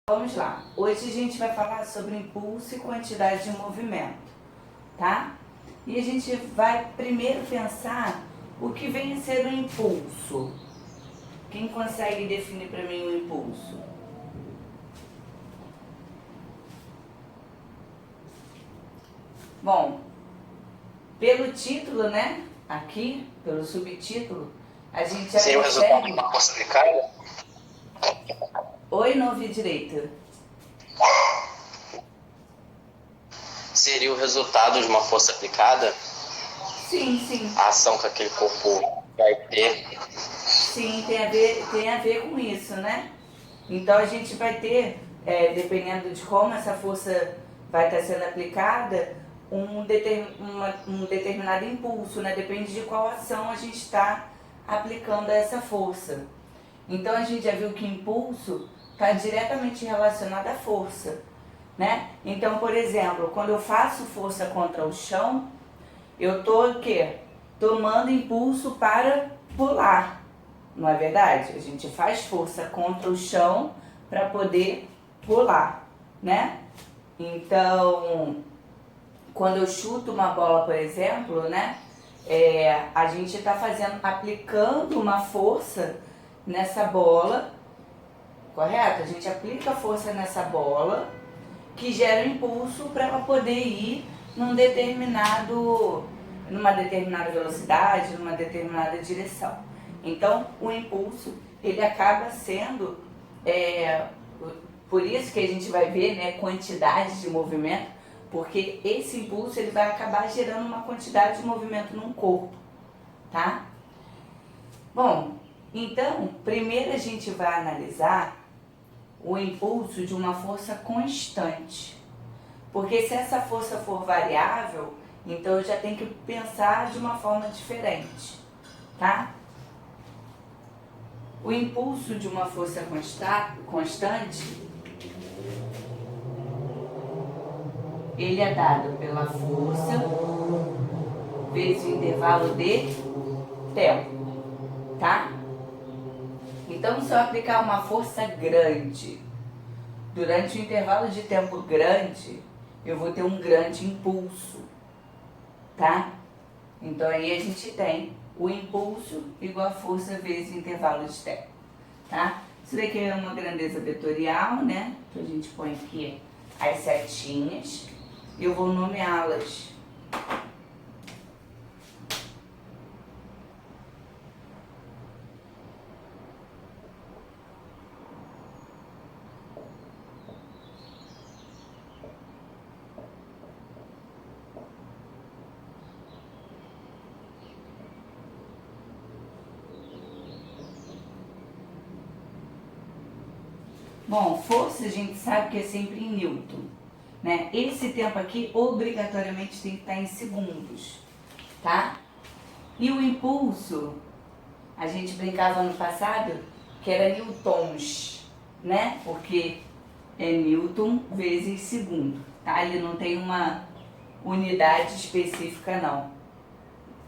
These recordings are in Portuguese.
Vamos lá, hoje a gente vai falar sobre impulso e quantidade de movimento, tá? E a gente vai primeiro pensar o que vem a ser o impulso. Quem consegue definir para mim o impulso? Bom, pelo título, né? Aqui, pelo subtítulo, a gente já Seria o resultado de consegue... uma força aplicada? Oi, não ouvi direito. Seria o resultado de uma força aplicada? Sim, sim. A ação que aquele corpo vai ter? Sim, tem a ver com isso, né? Então a gente vai ter, dependendo de como essa força vai estar sendo aplicada, um determinado impulso, né? Depende de qual ação a gente está aplicando essa força. Então a gente já viu que impulso está diretamente relacionado à força, né? Então, por exemplo, quando eu faço força contra o chão, eu estou o quê? Tomando impulso para pular, não é verdade? A gente faz força contra o chão para poder pular, né? Então, quando eu chuto uma bola, por exemplo, né? A gente está aplicando uma força nessa bola, correto? A gente aplica força nessa bola que gera um impulso para ela poder ir numa determinada velocidade, numa determinada direção. Então, o impulso, ele acaba sendo, por isso que a gente vai ver, né, quantidade de movimento, porque esse impulso ele vai acabar gerando uma quantidade de movimento num corpo, tá? Bom, então, primeiro a gente vai analisar o impulso de uma força constante. Porque se essa força for variável, então eu já tenho que pensar de uma forma diferente, tá? O impulso de uma força constante, ele é dado pela força vezes o intervalo de tempo, tá? Então, se eu aplicar uma força grande durante um intervalo de tempo grande, eu vou ter um grande impulso, tá? Então aí a gente tem o impulso igual a força vezes intervalo de tempo, tá? Isso daqui é uma grandeza vetorial, né? Então a gente põe aqui as setinhas e eu vou nomeá-las. Bom, força a gente sabe que é sempre em Newton, né? Esse tempo aqui obrigatoriamente tem que estar em segundos, tá? E o impulso, a gente brincava no passado que era newtons, né? Porque é Newton vezes segundo, tá? Ele não tem uma unidade específica, não.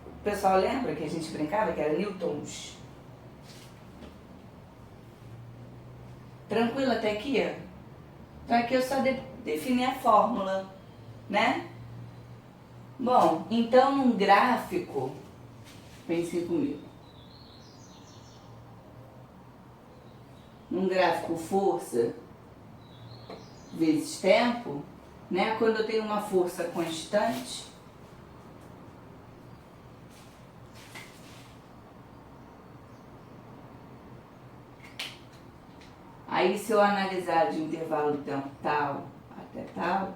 O pessoal lembra que a gente brincava que era newtons? Tranquilo até aqui? Então aqui eu só defini a fórmula, né? Bom, então num gráfico, pense comigo. Num gráfico força vezes tempo, né? Quando eu tenho uma força constante, aí se eu analisar de intervalo de tempo tal até tal,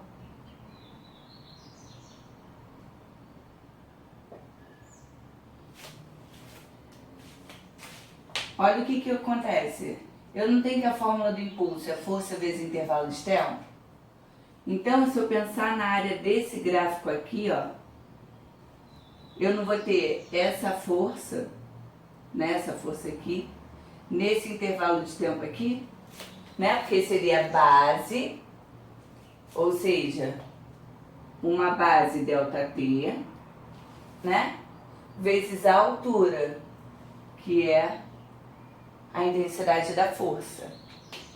olha o que acontece. Eu não tenho que a fórmula do impulso é força vezes intervalo de tempo? Então, se eu pensar na área desse gráfico aqui, ó, eu não vou ter essa força, né, essa força aqui, nesse intervalo de tempo aqui, né, porque seria base, ou seja, uma base ΔT, né, vezes a altura, que é a intensidade da força.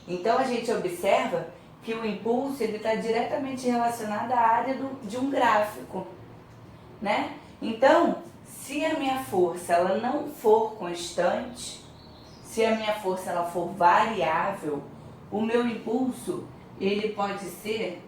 Então a gente observa que o impulso está diretamente relacionado à área de um gráfico, né? Então, se a minha força ela não for constante, se a minha força ela for variável, o meu impulso ele pode ser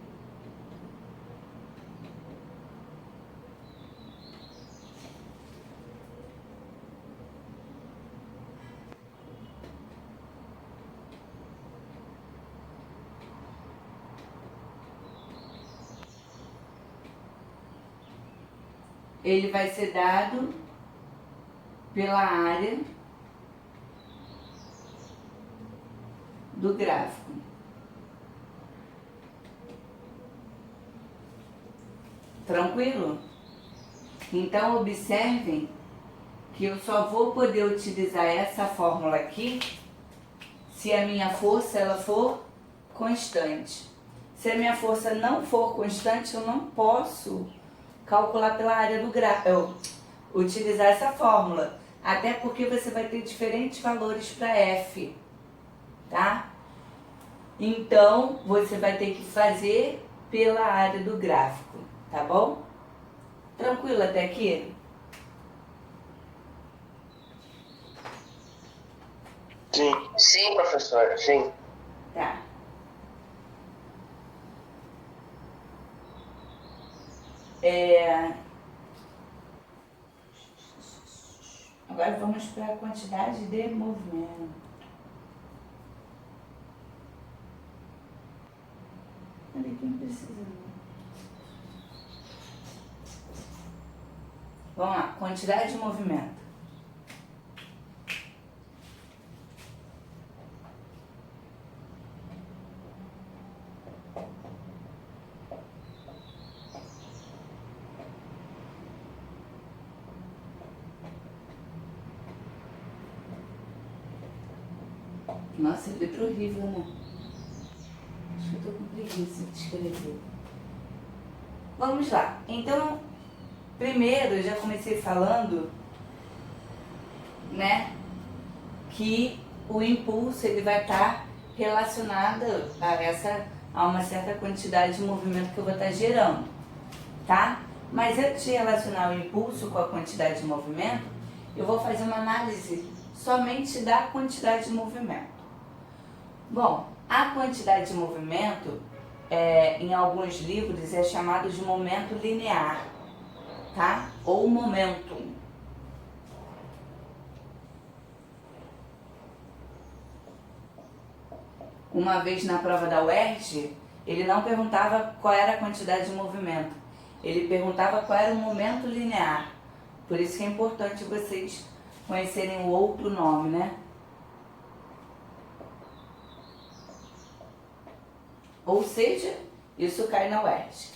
ele vai ser dado pela área do gráfico. Tranquilo? Então observem que eu só vou poder utilizar essa fórmula aqui se a minha força ela for constante. Se a minha força não for constante, eu não posso calcular pela área do gráfico, utilizar essa fórmula, até porque você vai ter diferentes valores para F, tá? Então, você vai ter que fazer pela área do gráfico, tá bom? Tranquilo até aqui? Sim. Sim, professora, sim. Tá. Agora vamos para a quantidade de movimento. Olha que não precisa não. Vamos lá, quantidade de movimento. Nossa, é letra horrível, né? Acho que eu tô com preguiça de escrever. Vamos lá. Então, primeiro eu já comecei falando, né, que o impulso ele vai estar relacionado a uma certa quantidade de movimento que eu vou estar gerando, tá? Mas antes de relacionar o impulso com a quantidade de movimento, eu vou fazer uma análise somente da quantidade de movimento. Bom, a quantidade de movimento, em alguns livros, é chamado de momento linear, tá? Ou momentum. Uma vez na prova da UERJ, ele não perguntava qual era a quantidade de movimento, ele perguntava qual era o momento linear. Por isso que é importante vocês conhecerem o outro nome, né? Ou seja, isso cai na UERJ.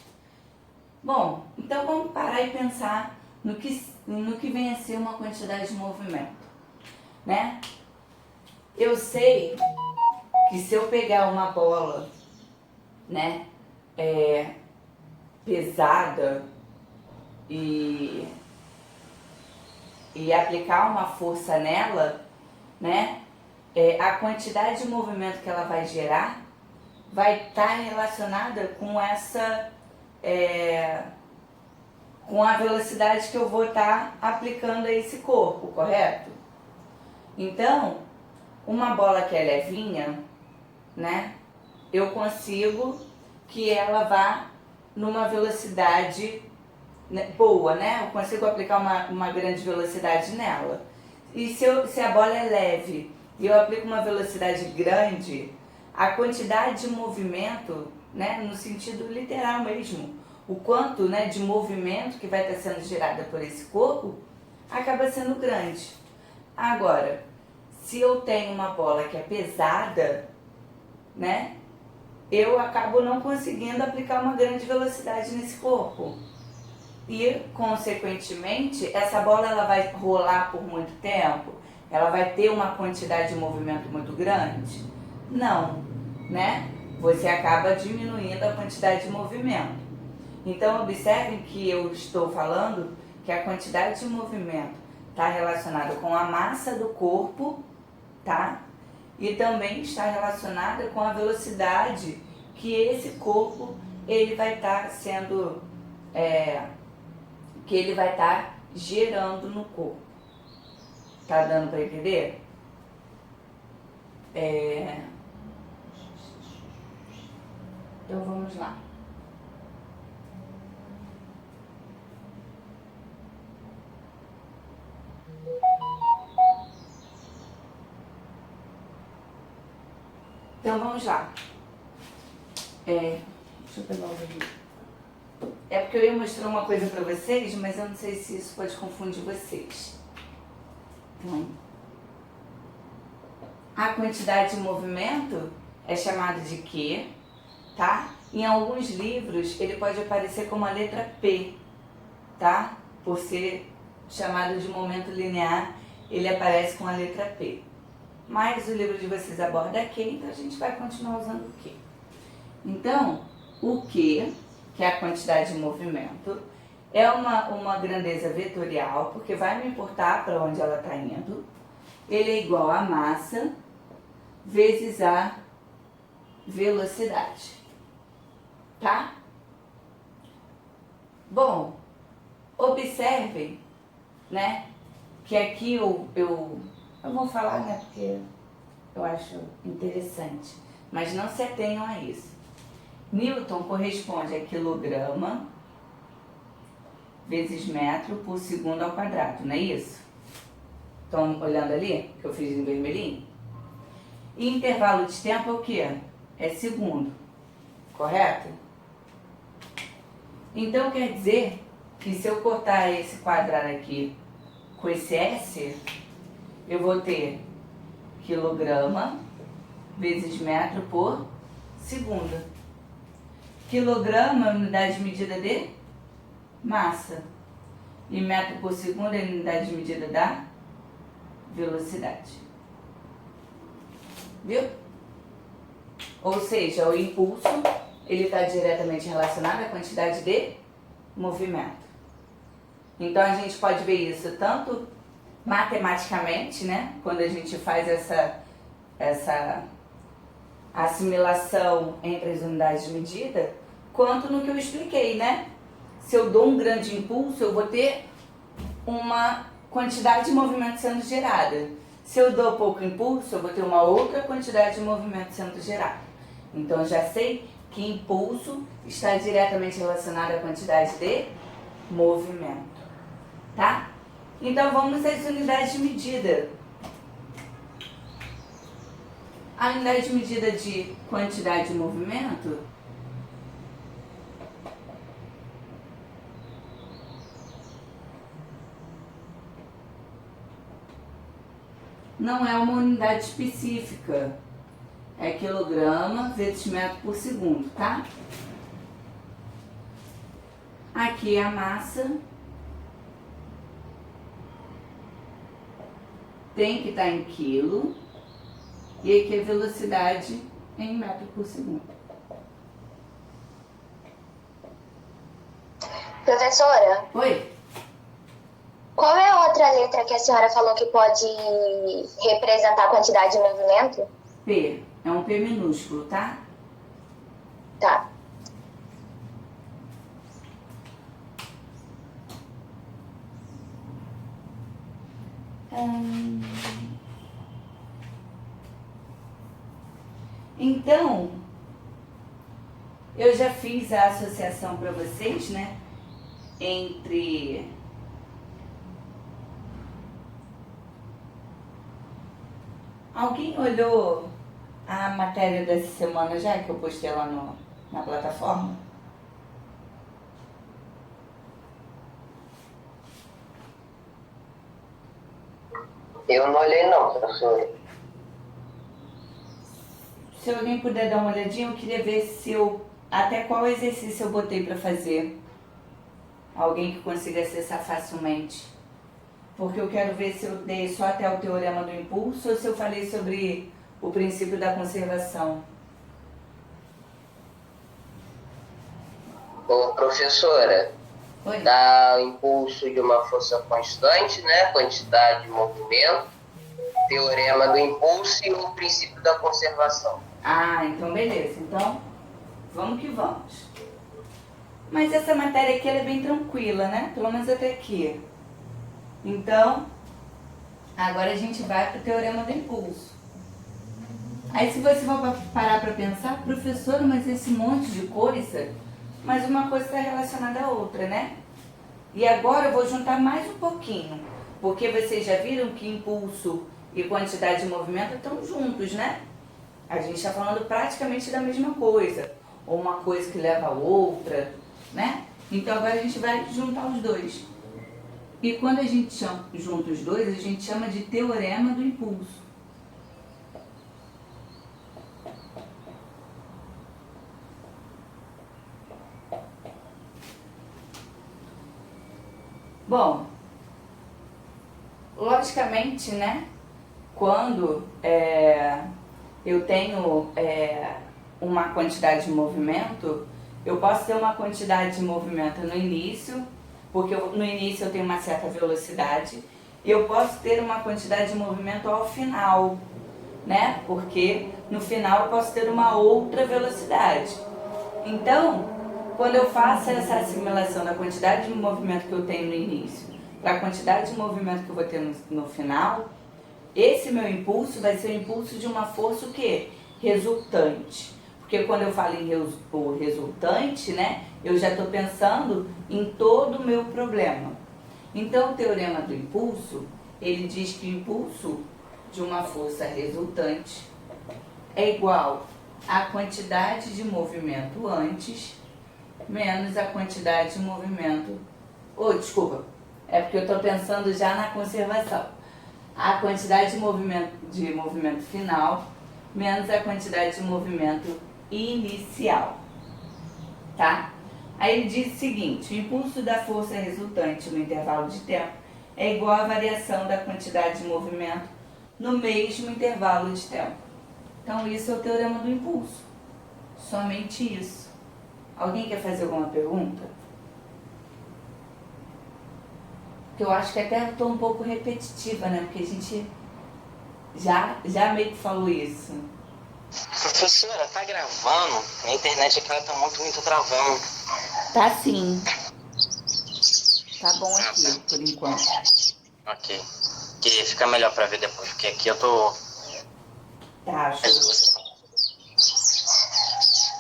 Bom, então vamos parar e pensar no que vem a ser uma quantidade de movimento, né? Eu sei que se eu pegar uma bola, né, pesada e aplicar uma força nela, né, a quantidade de movimento que ela vai gerar vai estar relacionada com com a velocidade que eu vou estar aplicando a esse corpo, correto? Então, uma bola que é levinha, né, eu consigo que ela vá numa velocidade boa, né? Eu consigo aplicar uma grande velocidade nela. E se a bola é leve e eu aplico uma velocidade grande, a quantidade de movimento, né, no sentido literal mesmo, o quanto, né, de movimento que vai estar sendo gerado por esse corpo, acaba sendo grande. Agora, se eu tenho uma bola que é pesada, né, eu acabo não conseguindo aplicar uma grande velocidade nesse corpo. E, consequentemente, essa bola ela vai rolar por muito tempo? Ela vai ter uma quantidade de movimento muito grande? Não, né? Você acaba diminuindo a quantidade de movimento. Então, observem que eu estou falando que a quantidade de movimento está relacionada com a massa do corpo, tá? e também está relacionada com a velocidade que esse corpo ele vai estar sendo, que ele vai estar gerando no corpo. Tá dando para entender? Então vamos lá. Então vamos lá. Deixa eu pegar o vídeo. É porque eu ia mostrar uma coisa para vocês, mas eu não sei se isso pode confundir vocês. Então, a quantidade de movimento é chamada de Q, tá? Em alguns livros ele pode aparecer como a letra P, tá? Por ser chamado de momento linear, ele aparece com a letra P. Mas o livro de vocês aborda Q, então a gente vai continuar usando o Q. Então, o Q, que é a quantidade de movimento, é uma grandeza vetorial, porque vai me importar para onde ela está indo. Ele é igual a massa vezes a velocidade, tá? Bom, observem, né, que aqui eu vou falar, né, porque eu acho interessante, mas não se atenham a isso. Newton corresponde a quilograma vezes metro por segundo ao quadrado, não é isso? Estão olhando ali, que eu fiz em vermelhinho? E intervalo de tempo é o quê? É segundo, correto? Então quer dizer que se eu cortar esse quadrado aqui com esse S, eu vou ter quilograma vezes metro por segundo. Quilograma é unidade de medida de massa. E metro por segundo é unidade de medida da velocidade. Viu? Ou seja, o impulso ele está diretamente relacionado à quantidade de movimento. Então a gente pode ver isso tanto matematicamente, né? Quando a gente faz essa assimilação entre as unidades de medida, quanto no que eu expliquei, né? Se eu dou um grande impulso, eu vou ter uma quantidade de movimento sendo gerada. Se eu dou pouco impulso, eu vou ter uma outra quantidade de movimento sendo gerada. Então, eu já sei que impulso está diretamente relacionado à quantidade de movimento, tá? Então, vamos às unidades de medida. A unidade de medida de quantidade de movimento não é uma unidade específica. É quilograma vezes metro por segundo, tá? Aqui é a massa. Tem que estar em quilo. E aqui a velocidade em metro por segundo. Professora? Oi? Qual é a outra letra que a senhora falou que pode representar a quantidade de movimento? P. É um P minúsculo, tá? Tá. Então, eu já fiz a associação para vocês, né? Entre alguém olhou a matéria dessa semana já que eu postei lá na plataforma? Eu não olhei não, professor. Se alguém puder dar uma olhadinha, eu queria ver se até qual exercício eu botei para fazer. Alguém que consiga acessar facilmente. Porque eu quero ver se eu dei só até o teorema do impulso ou se eu falei sobre o princípio da conservação. Ô, professora, Oi? dá o impulso de uma força constante, né? Quantidade de movimento, teorema do impulso e o princípio da conservação. Ah, então beleza. Então, vamos que vamos. Mas essa matéria aqui ela é bem tranquila, né? Pelo menos até aqui. Então, agora a gente vai para o teorema do impulso. Aí se você for parar para pensar, professora, mas esse monte de coisa, mas uma coisa está relacionada à outra, né? E agora eu vou juntar mais um pouquinho, porque vocês já viram que impulso e quantidade de movimento estão juntos, né? A gente está falando praticamente da mesma coisa, ou uma coisa que leva a outra, né? Então agora a gente vai juntar os dois. E quando a gente junta os dois, a gente chama de teorema do impulso. Bom, logicamente, né, quando eu tenho uma quantidade de movimento, eu posso ter uma quantidade de movimento no início, porque no início eu tenho uma certa velocidade, e eu posso ter uma quantidade de movimento ao final, né, porque no final eu posso ter uma outra velocidade. Então, quando eu faço essa assimilação da quantidade de movimento que eu tenho no início para a quantidade de movimento que eu vou ter no final, esse meu impulso vai ser o impulso de uma força o quê? Resultante. Porque quando eu falo em resultante, né, eu já estou pensando em todo o meu problema. Então, o teorema do impulso, ele diz que o impulso de uma força resultante é igual à quantidade de movimento antes menos a quantidade de movimento... desculpa, é porque eu estou pensando já na conservação. A quantidade de movimento final menos a quantidade de movimento inicial, tá? Aí ele diz o seguinte: o impulso da força resultante no intervalo de tempo é igual à variação da quantidade de movimento no mesmo intervalo de tempo. Então isso é o teorema do impulso, somente isso. Alguém quer fazer alguma pergunta? Porque eu acho que até estou um pouco repetitiva, né? Porque a gente já meio que falou isso. Professora, tá gravando? A internet aqui ela tá muito travando. Tá sim. Tá bom aqui, por enquanto. Ok. Que fica melhor pra ver depois, porque aqui eu tô... Tá, show.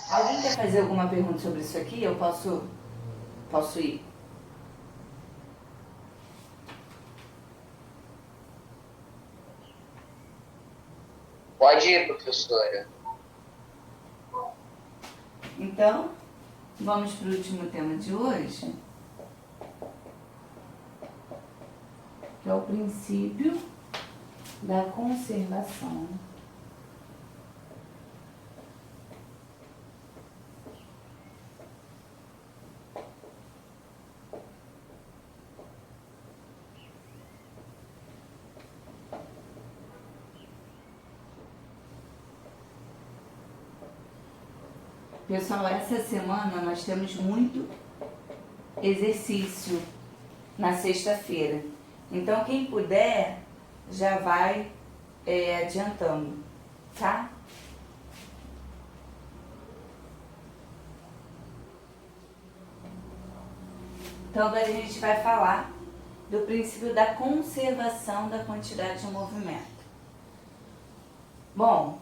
Alguém quer fazer alguma pergunta sobre isso aqui? Eu posso ir? Pode ir, professora. Então, vamos para o último tema de hoje, que é o princípio da conservação. Pessoal, essa semana nós temos muito exercício na sexta-feira. Então, quem puder, já vai adiantando, tá? Então, agora a gente vai falar do princípio da conservação da quantidade de movimento. Bom,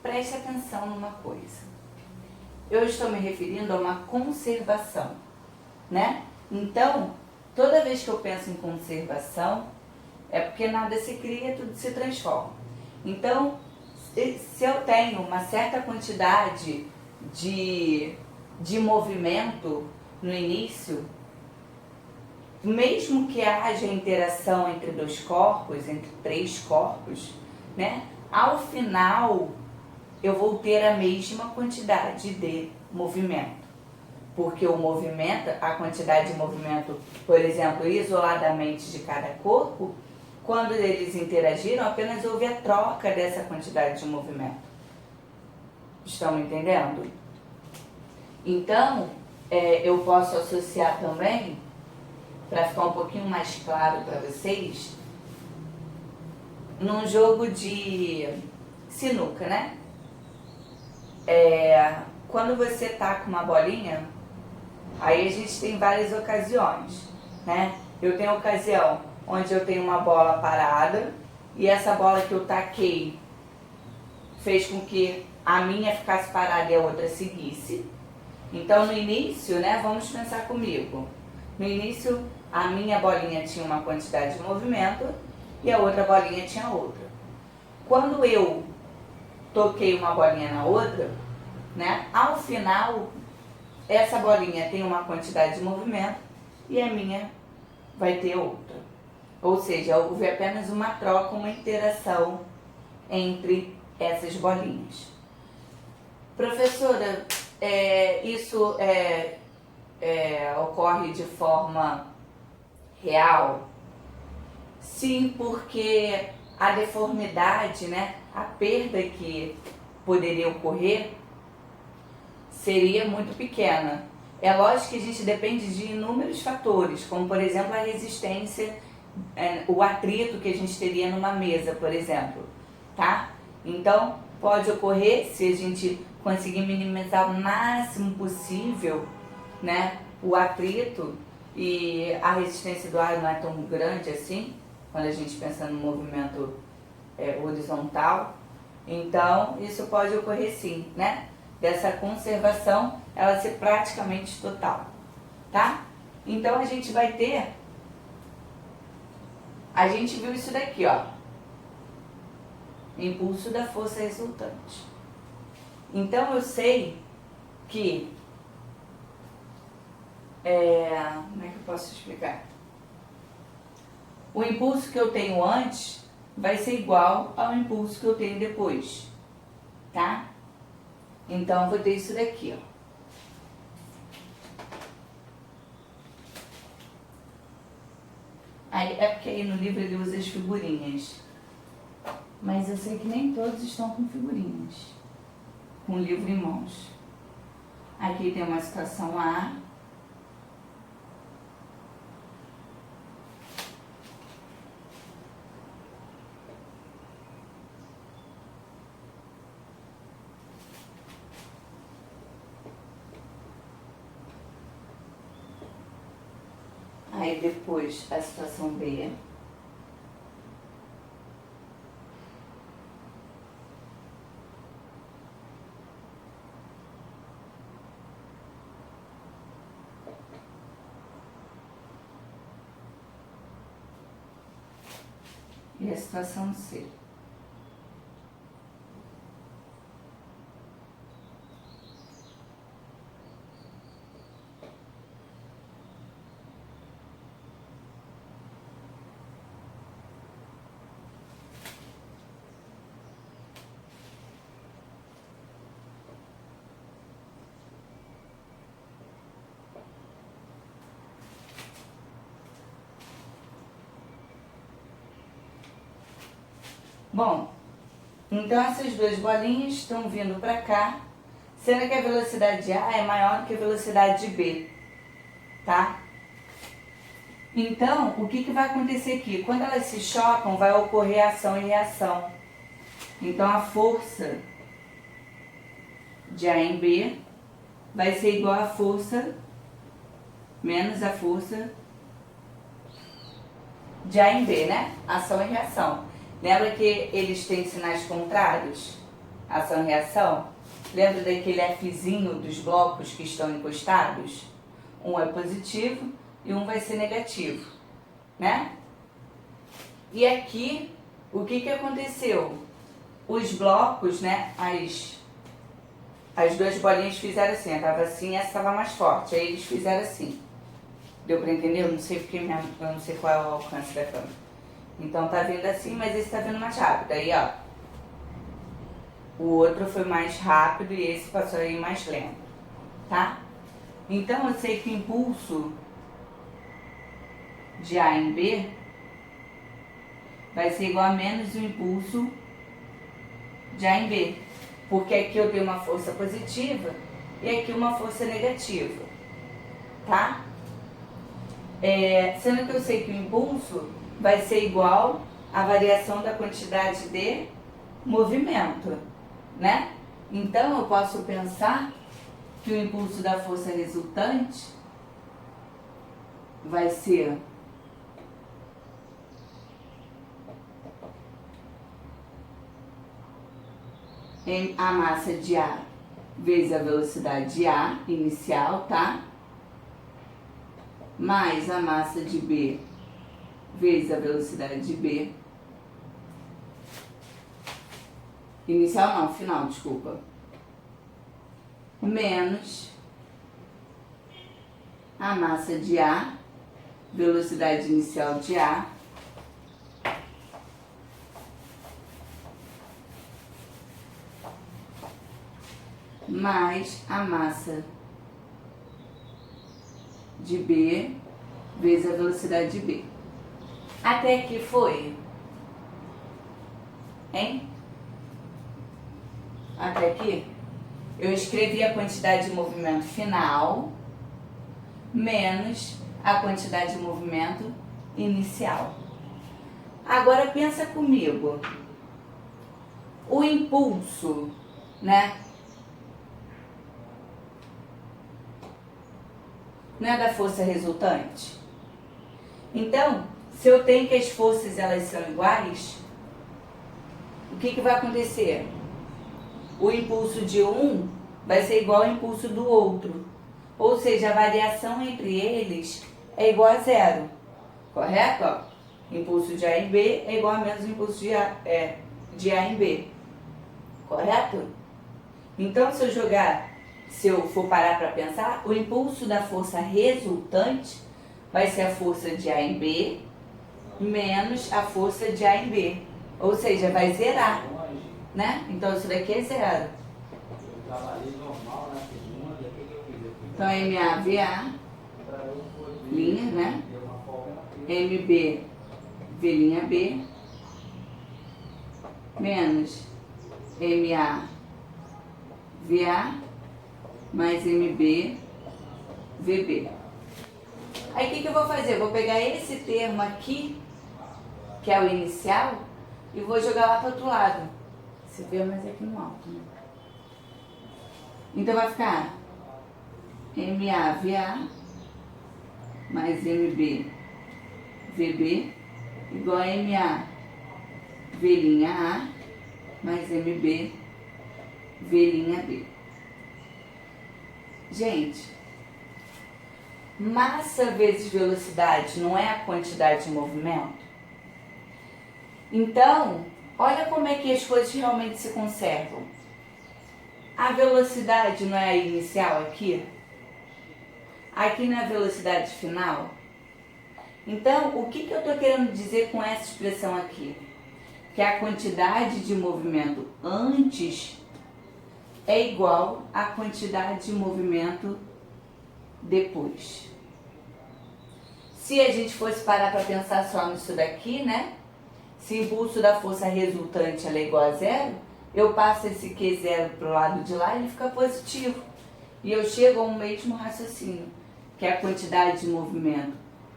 preste atenção numa coisa. Eu estou me referindo a uma conservação, né? Então, toda vez que eu penso em conservação, é porque nada se cria, tudo se transforma. Então, se eu tenho uma certa quantidade de movimento no início, mesmo que haja interação entre dois corpos, entre três corpos, né? Ao final, eu vou ter a mesma quantidade de movimento. Porque o movimento, a quantidade de movimento, por exemplo, isoladamente de cada corpo, quando eles interagiram, apenas houve a troca dessa quantidade de movimento. Estão me entendendo? Então, eu posso associar também, para ficar um pouquinho mais claro para vocês, num jogo de sinuca, né? Quando você tá com uma bolinha, aí a gente tem várias ocasiões, né? Eu tenho ocasião onde eu tenho uma bola parada e essa bola que eu taquei fez com que a minha ficasse parada e a outra seguisse. Então no início, né, vamos pensar comigo. No início a minha bolinha tinha uma quantidade de movimento e a outra bolinha tinha outra. Quando eu toquei uma bolinha na outra, né, ao final essa bolinha tem uma quantidade de movimento e a minha vai ter outra. Ou seja, houve apenas uma troca, uma interação entre essas bolinhas. Professora, isso ocorre de forma real? Sim, porque a deformidade, né, a perda que poderia ocorrer seria muito pequena. É lógico que a gente depende de inúmeros fatores, como por exemplo a resistência, o atrito que a gente teria numa mesa, por exemplo, tá? Então pode ocorrer, se a gente conseguir minimizar o máximo possível, né, o atrito, e a resistência do ar não é tão grande assim, quando a gente pensa no movimento horizontal, então isso pode ocorrer sim, né? Dessa conservação, ela ser praticamente total, tá? Então a gente vai ter, a gente viu isso daqui, ó, impulso da força resultante. Então eu sei que, como é que eu posso explicar? O impulso que eu tenho antes vai ser igual ao impulso que eu tenho depois, tá? Então eu vou ter isso daqui, ó. Aí, é porque aí no livro ele usa as figurinhas, mas eu sei que nem todos estão com figurinhas, com o livro em mãos. Aqui tem uma situação A. Aí depois a situação B. E a situação C. Bom, então essas duas bolinhas estão vindo para cá, sendo que a velocidade de A é maior do que a velocidade de B, tá? Então, o que vai acontecer aqui? Quando elas se chocam, vai ocorrer ação e reação. Então, a força de A em B vai ser igual à força menos a força de A em B, né? Ação e reação. Lembra que eles têm sinais contrários? Ação e reação? Lembra daquele Fzinho dos blocos que estão encostados? Um é positivo e um vai ser negativo, né? E aqui, o que aconteceu? Os blocos, né? As duas bolinhas fizeram assim, estava assim, essa estava mais forte. Aí eles fizeram assim. Deu para entender? Eu não sei porque eu não sei qual é o alcance da câmera. Então tá vindo assim, mas esse tá vindo mais rápido. Aí, ó, o outro foi mais rápido e esse passou aí mais lento, tá? Então eu sei que o impulso de A em B vai ser igual a menos o impulso de A em B. Porque aqui eu tenho uma força positiva e aqui uma força negativa, tá? Sendo que eu sei que o impulso vai ser igual a variação da quantidade de movimento, né? Então, eu posso pensar que o impulso da força resultante vai ser a massa de A vezes a velocidade de A inicial, tá? Mais a massa de B vezes a velocidade de B. Inicial não, final, desculpa. Menos a massa de A, velocidade inicial de A, mais a massa de B vezes a velocidade de B. Até aqui foi? Hein? Até aqui? Eu escrevi a quantidade de movimento final menos a quantidade de movimento inicial. Agora pensa comigo. O impulso, né? Não é da força resultante? Então, se eu tenho que as forças elas são iguais, o que vai acontecer? O impulso de um vai ser igual ao impulso do outro. Ou seja, a variação entre eles é igual a zero. Correto? Ó, impulso de A em B é igual a menos o impulso de A em B. Correto? Então, se eu for parar para pensar, o impulso da força resultante vai ser a força de A em B menos a força de A em B. Ou seja, vai zerar, né? Então, isso daqui é zero. Então, MA, VA, linha, né? MB, V' B, menos MA, VA, mais MB, VB. Aí, o que eu vou fazer? Eu vou pegar esse termo aqui, que é o inicial, e vou jogar lá para o outro lado. Você vê, mas aqui no alto, né? Então, vai ficar MA, VA, mais MB, VB, igual a MA, V' A, mais MB, V' B. Gente, massa vezes velocidade não é a quantidade de movimento? Então, olha como é que as coisas realmente se conservam. A velocidade não é a inicial aqui? Aqui não é a velocidade final? Então, o que eu estou querendo dizer com essa expressão aqui? Que a quantidade de movimento antes é igual à quantidade de movimento depois. Se a gente fosse parar para pensar só nisso daqui, né? Se o impulso da força resultante é igual a zero, eu passo esse Q0 para o lado de lá e ele fica positivo. E eu chego ao mesmo raciocínio, que a quantidade de movimento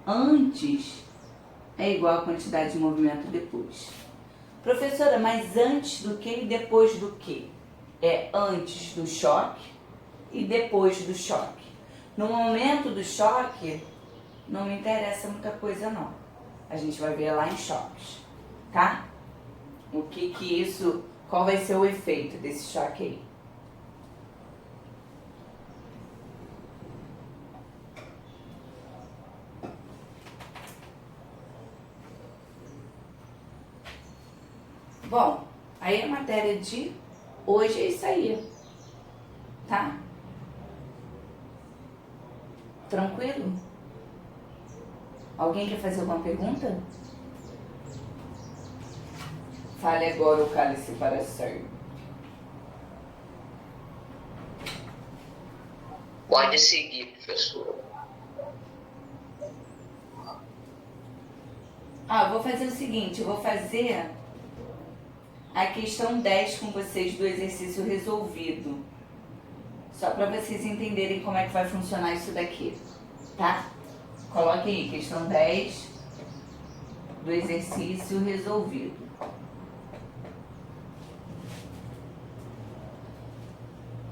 antes é igual à quantidade de movimento depois. Professora, mas antes do que e depois do que? É antes do choque e depois do choque. No momento do choque, não me interessa muita coisa não. A gente vai ver lá em choques, tá? Qual vai ser o efeito desse choque aí? Bom, aí a matéria de hoje é isso aí, tá? Tranquilo? Alguém quer fazer alguma pergunta? Fale agora o cálice para ser. Pode seguir, professor. Eu vou fazer o seguinte, eu vou fazer a questão 10 com vocês do exercício resolvido. Só para vocês entenderem como é que vai funcionar isso daqui, tá? Coloque aí, questão 10 do exercício resolvido.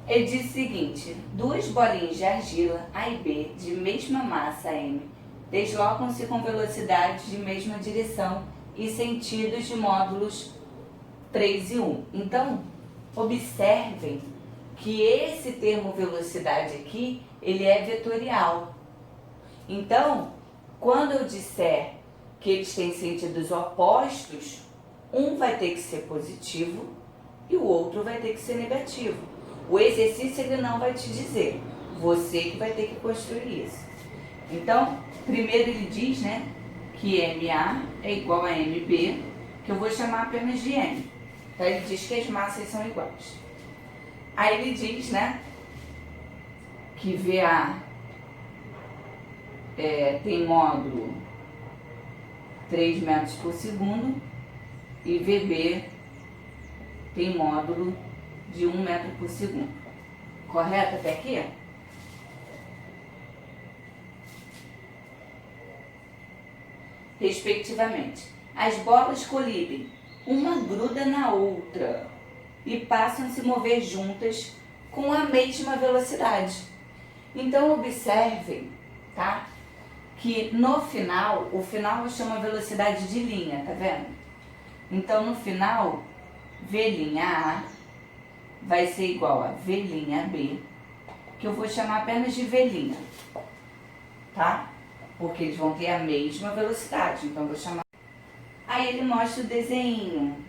Ele diz o seguinte: duas bolinhas de argila A e B de mesma massa M deslocam-se com velocidade de mesma direção e sentidos de módulos 3 e 1. Então, observem que esse termo velocidade aqui, ele é vetorial. Então, quando eu disser que eles têm sentidos opostos, um vai ter que ser positivo e o outro vai ter que ser negativo. O exercício ele não vai te dizer, você que vai ter que construir isso. Então, primeiro ele diz, né, que MA é igual a MB, que eu vou chamar apenas de M. Então ele diz que as massas são iguais. Aí ele diz, né, que VA tem módulo 3 metros por segundo e VB tem módulo de 1 metro por segundo. Correto até aqui? Respectivamente, as bolas colidem, uma gruda na outra e passam a se mover juntas com a mesma velocidade. Então observem, tá? Que no final, o final chama velocidade de linha, tá vendo? Então no final, V' A vai ser igual a V' B, que eu vou chamar apenas de V', tá? Porque eles vão ter a mesma velocidade, então eu vou chamar. Aí ele mostra o desenho.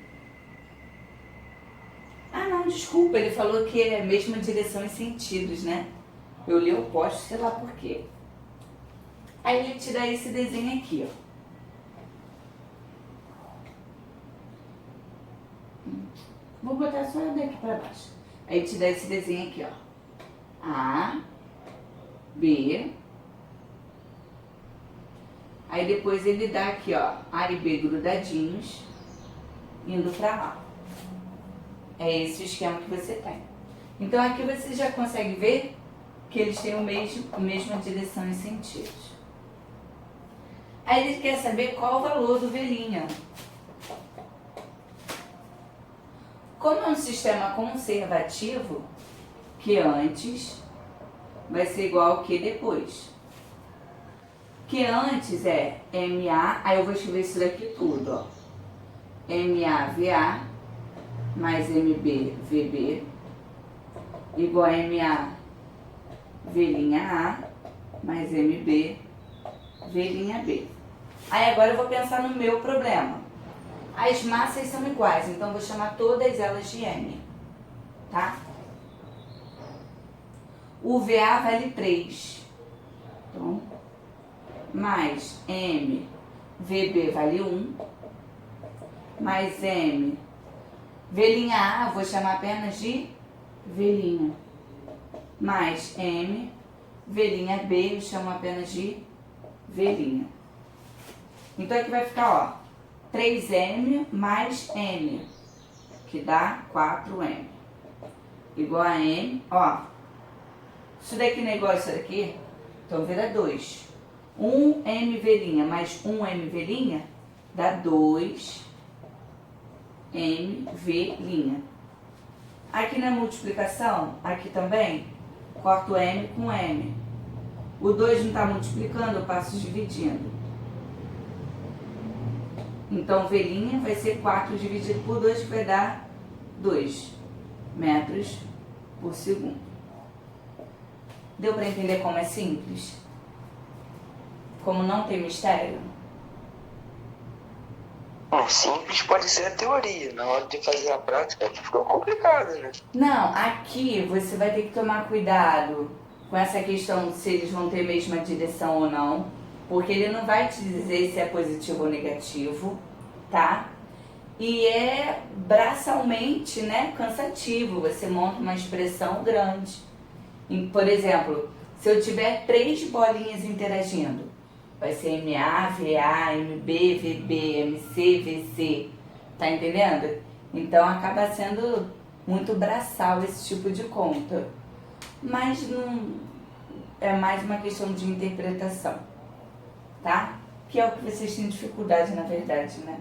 Ah não, desculpa, ele falou que é a mesma direção e sentidos, né? Eu li oposto, sei lá por quê. Aí ele tira esse desenho aqui, ó. Vou botar só daqui para baixo. Aí te dá esse desenho aqui, ó. A, B. Aí depois ele dá aqui, ó, A e B grudadinhos, indo para lá. É esse o esquema que você tem. Então aqui você já consegue ver que eles têm a mesma direção e sentidos. Aí ele quer saber qual o valor do V'. Como é um sistema conservativo, que antes vai ser igual ao que depois. Que antes é MA, aí eu vou escrever isso daqui tudo, ó. MA-VA mais MB-VB igual a MA-V' A mais MB-V'. Aí agora eu vou pensar no meu problema. As massas são iguais, então eu vou chamar todas elas de M, tá? O VA vale 3, então, mais M, VB vale 1, mais M, V' A, vou chamar apenas de V', mais M, V' B, eu chamo apenas de V'. Então aqui vai ficar, ó, 3M mais M, que dá 4M, igual a M, ó, isso daqui não é igual a isso daqui, então vira 2. 1MV' mais 1MV' dá 2MV'. Aqui na multiplicação, aqui também, corto M com M. O 2 não está multiplicando, eu passo dividindo. Então, V' vai ser 4 dividido por 2, que vai dar 2 metros por segundo. Deu para entender como é simples? Como não tem mistério? Simples pode ser a teoria, na hora de fazer a prática ficou complicado, né? Não, aqui você vai ter que tomar cuidado com essa questão de se eles vão ter a mesma direção ou não, porque ele não vai te dizer se é positivo ou negativo, tá? E é braçalmente, né, cansativo, você monta uma expressão grande. Por exemplo, se eu tiver 3 bolinhas interagindo, vai ser MA, VA, MB, VB, MC, VC, tá entendendo? Então acaba sendo muito braçal esse tipo de conta. Mas não é mais uma questão de interpretação, tá? Que é o que vocês têm dificuldade, na verdade, né?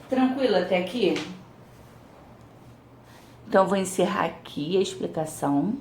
Tranquilo até aqui? Então, eu vou encerrar aqui a explicação.